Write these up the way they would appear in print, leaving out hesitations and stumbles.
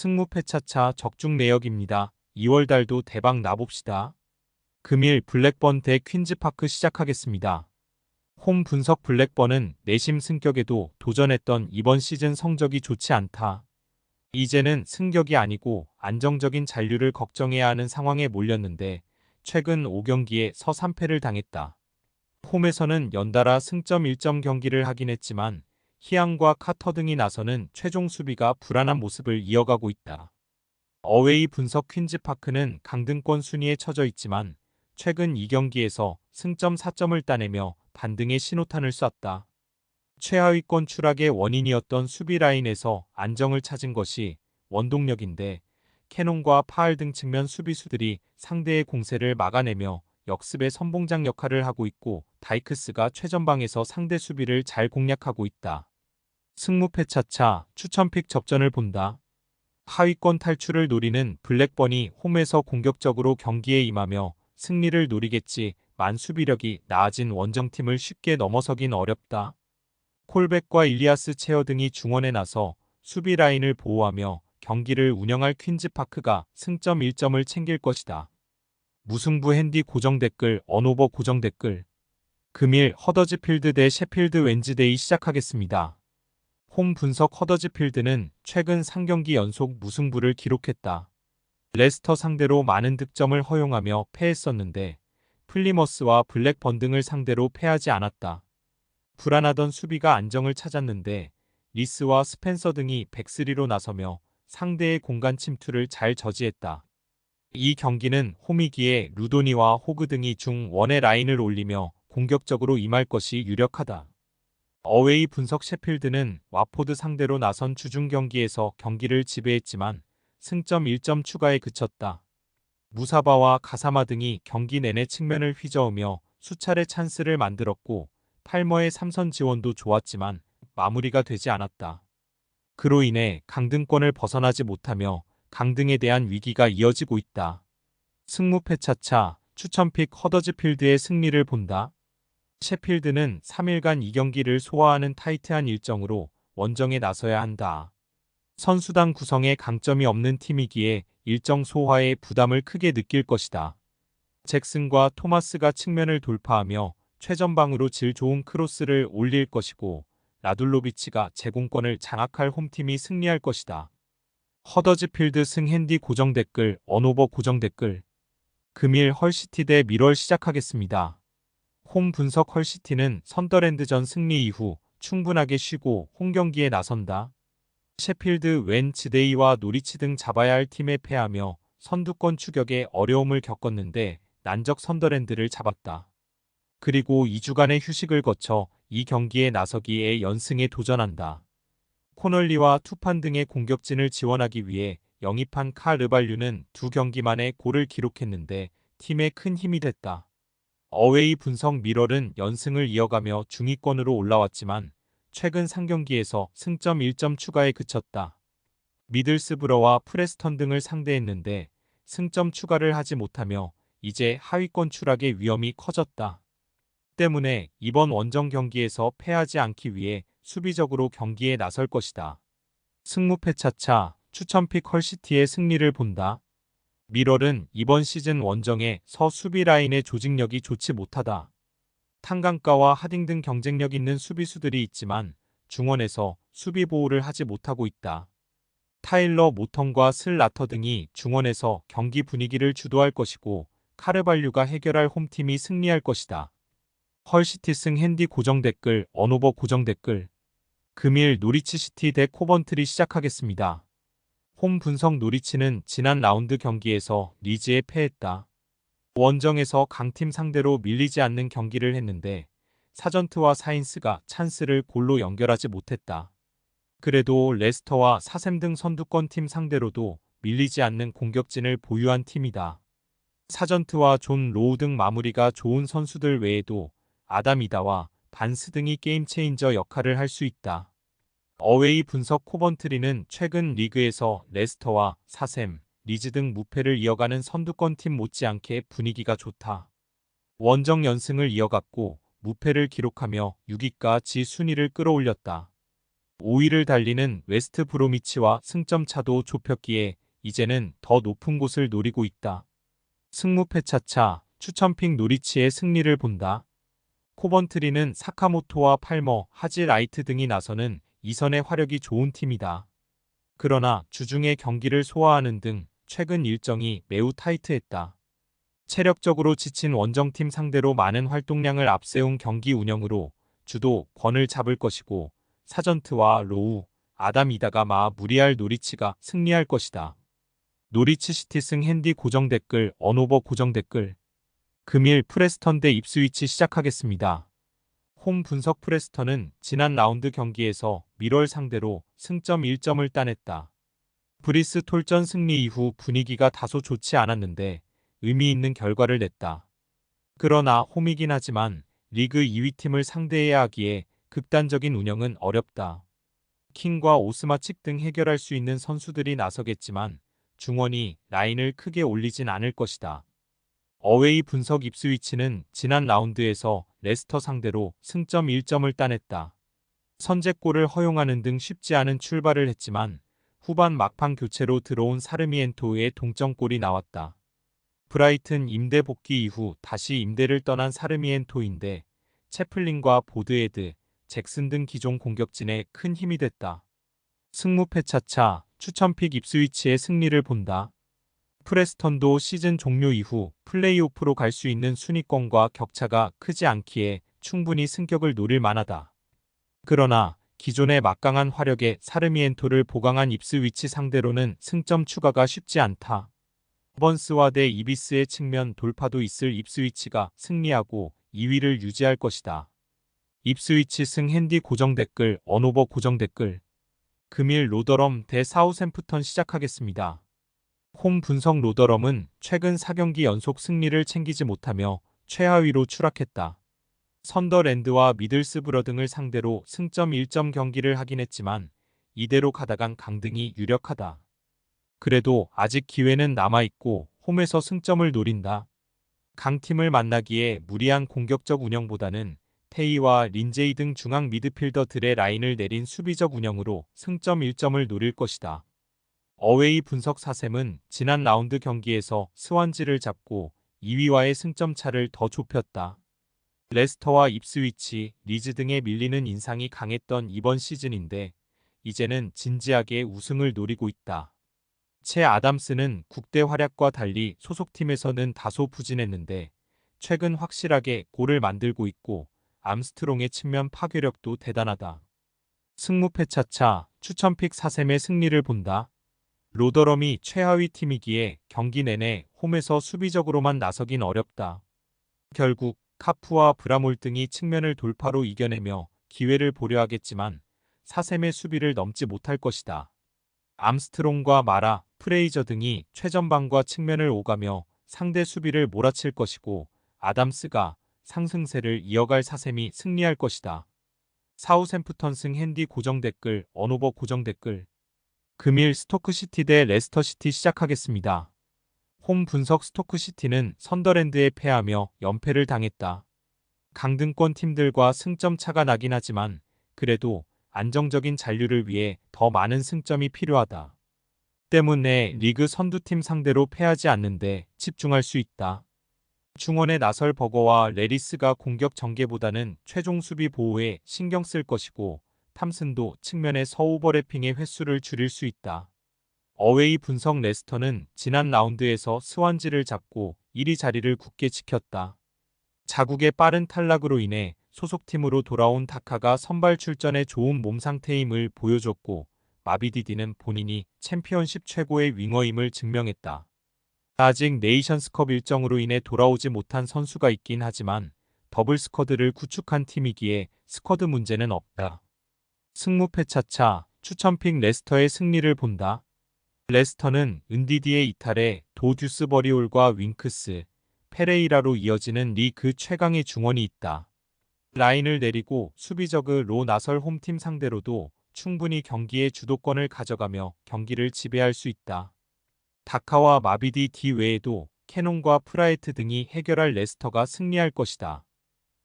승무패차차 적중 내역입니다. 2월달도 대박 나봅시다. 금일 블랙번 대 퀸즈파크 시작하겠습니다. 홈 분석 블랙번은 내심 승격에도 도전했던 이번 시즌 성적이 좋지 않다. 이제는 승격이 아니고 안정적인 잔류를 걱정해야 하는 상황에 몰렸는데 최근 5경기에 서 3패를 당했다. 홈에서는 연달아 승점 1점 경기를 하긴 했지만 히앙과 카터 등이 나서는 최종 수비가 불안한 모습을 이어가고 있다. 어웨이 분석 퀸즈파크는 강등권 순위에 처져 있지만 최근 2경기에서 승점 4점을 따내며 반등의 신호탄을 쐈다. 최하위권 추락의 원인이었던 수비 라인에서 안정을 찾은 것이 원동력인데 캐논과 파알 등 측면 수비수들이 상대의 공세를 막아내며 역습의 선봉장 역할을 하고 있고 다이크스가 최전방에서 상대 수비를 잘 공략하고 있다. 승무패차차 추천픽 접전을 본다. 하위권 탈출을 노리는 블랙번이 홈에서 공격적으로 경기에 임하며 승리를 노리겠지만 수비력이 나아진 원정팀을 쉽게 넘어서긴 어렵다. 콜백과 일리아스 체어 등이 중원에 나서 수비 라인을 보호하며 경기를 운영할 퀸즈파크가 승점 1점을 챙길 것이다. 무승부 핸디 고정 댓글 언오버 고정 댓글 금일 허더즈필드 대 셰필드 웬즈데이 시작하겠습니다. 홈 분석 허더즈필드는 최근 3경기 연속 무승부를 기록했다. 레스터 상대로 많은 득점을 허용하며 패했었는데 플리머스와 블랙번 등을 상대로 패하지 않았다. 불안하던 수비가 안정을 찾았는데 리스와 스펜서 등이 백스리로 나서며 상대의 공간 침투를 잘 저지했다. 이 경기는 홈이기에 루도니와 호그 등이 중원의 라인을 올리며 공격적으로 임할 것이 유력하다. 어웨이 분석 셰필드는 와포드 상대로 나선 주중 경기에서 경기를 지배했지만 승점 1점 추가에 그쳤다. 무사바와 가사마 등이 경기 내내 측면을 휘저으며 수차례 찬스를 만들었고 팔머의 3선 지원도 좋았지만 마무리가 되지 않았다. 그로 인해 강등권을 벗어나지 못하며 강등에 대한 위기가 이어지고 있다. 승무패차차 추천픽 허더즈필드의 승리를 본다. 셰필드는 3일간 2경기를 소화하는 타이트한 일정으로 원정에 나서야 한다. 선수당 구성에 강점이 없는 팀이기에 일정 소화에 부담을 크게 느낄 것이다. 잭슨과 토마스가 측면을 돌파하며 최전방으로 질 좋은 크로스를 올릴 것이고 라둘로비치가 제공권을 장악할 홈팀이 승리할 것이다. 허더즈필드 승 핸디 고정 댓글 언오버 고정 댓글 금일 헐시티 대 밀월 시작하겠습니다. 홈 분석 헐시티는 선더랜드전 승리 이후 충분하게 쉬고 홈경기에 나선다. 셰필드 웬즈데이와 노리치 등 잡아야 할 팀에 패하며 선두권 추격에 어려움을 겪었는데 난적 선더랜드를 잡았다. 그리고 2주간의 휴식을 거쳐 이 경기에 나서기에 연승에 도전한다. 코널리와 투판 등의 공격진을 지원하기 위해 영입한 카 르발류는 2경기 만에 골을 기록했는데 팀에 큰 힘이 됐다. 어웨이 분석 미럴은 연승을 이어가며 중위권으로 올라왔지만 최근 3경기에서 승점 1점 추가에 그쳤다. 미들스브러와 프레스턴 등을 상대했는데 승점 추가를 하지 못하며 이제 하위권 추락의 위험이 커졌다. 때문에 이번 원정 경기에서 패하지 않기 위해 수비적으로 경기에 나설 것이다. 승무패차차 추천픽 헐시티의 승리를 본다. 미럴은 이번 시즌 원정에 서 수비 라인의 조직력이 좋지 못하다. 탄강가와 하딩 등 경쟁력 있는 수비수들이 있지만 중원에서 수비 보호를 하지 못하고 있다. 타일러 모턴과 슬라터 등이 중원에서 경기 분위기를 주도할 것이고 카르발류가 해결할 홈팀이 승리할 것이다. 헐시티 승 핸디 고정 댓글 언오버 고정 댓글 금일 노리치 시티 대 코번트리 시작하겠습니다. 홈 분석 노리치는 지난 라운드 경기에서 리즈에 패했다. 원정에서 강팀 상대로 밀리지 않는 경기를 했는데 사전트와 사인스가 찬스를 골로 연결하지 못했다. 그래도 레스터와 사샘 등 선두권 팀 상대로도 밀리지 않는 공격진을 보유한 팀이다. 사전트와 존 로우 등 마무리가 좋은 선수들 외에도 아담이다와 반스 등이 게임 체인저 역할을 할 수 있다. 어웨이 분석 코번트리는 최근 리그에서 레스터와 사샘, 리즈 등 무패를 이어가는 선두권 팀 못지않게 분위기가 좋다. 원정 연승을 이어갔고 무패를 기록하며 6위까지 순위를 끌어올렸다. 5위를 달리는 웨스트 브로미치와 승점 차도 좁혔기에 이제는 더 높은 곳을 노리고 있다. 승무패 차차 추천픽 노리치의 승리를 본다. 코번트리는 사카모토와 팔머, 하지라이트 등이 나서는 2선의 화력이 좋은 팀이다. 그러나 주중에 경기를 소화하는 등 최근 일정이 매우 타이트했다. 체력적으로 지친 원정팀 상대로 많은 활동량을 앞세운 경기 운영으로 주도권을 잡을 것이고 사전트와 로우, 아담 이다가마 무리할 노리치가 승리할 것이다. 노리치 시티승 핸디 고정 댓글 언오버 고정 댓글 금일 프레스턴 대 입스위치 시작하겠습니다. 홈 분석 프레스턴은 지난 라운드 경기에서 밀월 상대로 승점 1점을 따냈다. 브리스 톨전 승리 이후 분위기가 다소 좋지 않았는데 의미 있는 결과를 냈다. 그러나 홈이긴 하지만 리그 2위 팀을 상대해야 하기에 극단적인 운영은 어렵다. 킹과 오스마칙 등 해결할 수 있는 선수들이 나서겠지만 중원이 라인을 크게 올리진 않을 것이다. 어웨이 분석 입스위치는 지난 라운드에서 레스터 상대로 승점 1점을 따냈다. 선제골을 허용하는 등 쉽지 않은 출발을 했지만 후반 막판 교체로 들어온 사르미엔토의 동점골이 나왔다. 브라이튼 임대 복귀 이후 다시 임대를 떠난 사르미엔토인데 채플린과 보드헤드, 잭슨 등 기존 공격진에 큰 힘이 됐다. 승무패 차차 추천픽 입스위치의 승리를 본다. 프레스턴도 시즌 종료 이후 플레이오프로 갈 수 있는 순위권과 격차가 크지 않기에 충분히 승격을 노릴 만하다. 그러나 기존의 막강한 화력의 사르미엔토를 보강한 입스위치 상대로는 승점 추가가 쉽지 않다. 버번스와 대 이비스의 측면 돌파도 있을 입스위치가 승리하고 2위를 유지할 것이다. 입스위치 승 핸디 고정 댓글 언오버 고정 댓글 금일 로더럼 대 사우샘프턴 시작하겠습니다. 홈 분석 로더럼은 최근 4경기 연속 승리를 챙기지 못하며 최하위로 추락했다. 선더랜드와 미들스브러 등을 상대로 승점 1점 경기를 하긴 했지만 이대로 가다간 강등이 유력하다. 그래도 아직 기회는 남아있고 홈에서 승점을 노린다. 강팀을 만나기에 무리한 공격적 운영보다는 테이와 린제이 등 중앙 미드필더들의 라인을 내린 수비적 운영으로 승점 1점을 노릴 것이다. 어웨이 분석 사셈은 지난 라운드 경기에서 스완지를 잡고 2위와의 승점 차를 더 좁혔다. 레스터와 입스위치, 리즈 등에 밀리는 인상이 강했던 이번 시즌인데 이제는 진지하게 우승을 노리고 있다. 채 아담스는 국대 활약과 달리 소속팀에서는 다소 부진했는데 최근 확실하게 골을 만들고 있고 암스트롱의 측면 파괴력도 대단하다. 승무패 차차 추천픽 사셈의 승리를 본다. 로더럼이 최하위 팀이기에 경기 내내 홈에서 수비적으로만 나서긴 어렵다. 결국 카프와 브라몰 등이 측면을 돌파로 이겨내며 기회를 보려 하겠지만 사셈의 수비를 넘지 못할 것이다. 암스트롱과 마라, 프레이저 등이 최전방과 측면을 오가며 상대 수비를 몰아칠 것이고 아담스가 상승세를 이어갈 사셈이 승리할 것이다. 사우샘프턴 승 핸디 고정 댓글 언오버 고정 댓글 금일 스토크시티 대 레스터시티 시작하겠습니다. 홈 분석 스토크시티는 선더랜드에 패하며 연패를 당했다. 강등권 팀들과 승점 차가 나긴 하지만 그래도 안정적인 잔류를 위해 더 많은 승점이 필요하다. 때문에 리그 선두팀 상대로 패하지 않는데 집중할 수 있다. 중원의 나설 버거와 레리스가 공격 전개보다는 최종 수비 보호에 신경 쓸 것이고 탐슨도 측면의 서오버래핑의 횟수를 줄일 수 있다. 어웨이 분석 레스터는 지난 라운드에서 스완지를 잡고 1위 자리를 굳게 지켰다. 자국의 빠른 탈락으로 인해 소속팀으로 돌아온 다카가 선발 출전에 좋은 몸 상태임을 보여줬고 마비디디는 본인이 챔피언십 최고의 윙어임을 증명했다. 아직 네이션스컵 일정으로 인해 돌아오지 못한 선수가 있긴 하지만 더블 스쿼드를 구축한 팀이기에 스쿼드 문제는 없다. 승무패 차차 추천픽 레스터의 승리를 본다. 레스터는 은디디의 이탈에 도듀스버리올과 윙크스, 페레이라로 이어지는 리그 최강의 중원이 있다. 라인을 내리고 수비적으로 나설 홈팀 상대로도 충분히 경기의 주도권을 가져가며 경기를 지배할 수 있다. 다카와 마비디 디 외에도 캐논과 프라이트 등이 해결할 레스터가 승리할 것이다.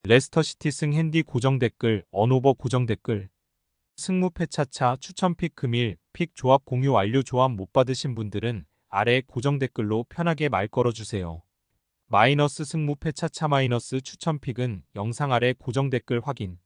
레스터시티 승 핸디 고정 댓글 언오버 고정 댓글 승무패 차차 추천픽 금일 픽 조합 공유 완료. 조합 못 받으신 분들은 아래 고정 댓글로 편하게 말 걸어주세요. 마이너스 승무패 차차 마이너스 추천픽은 영상 아래 고정 댓글 확인.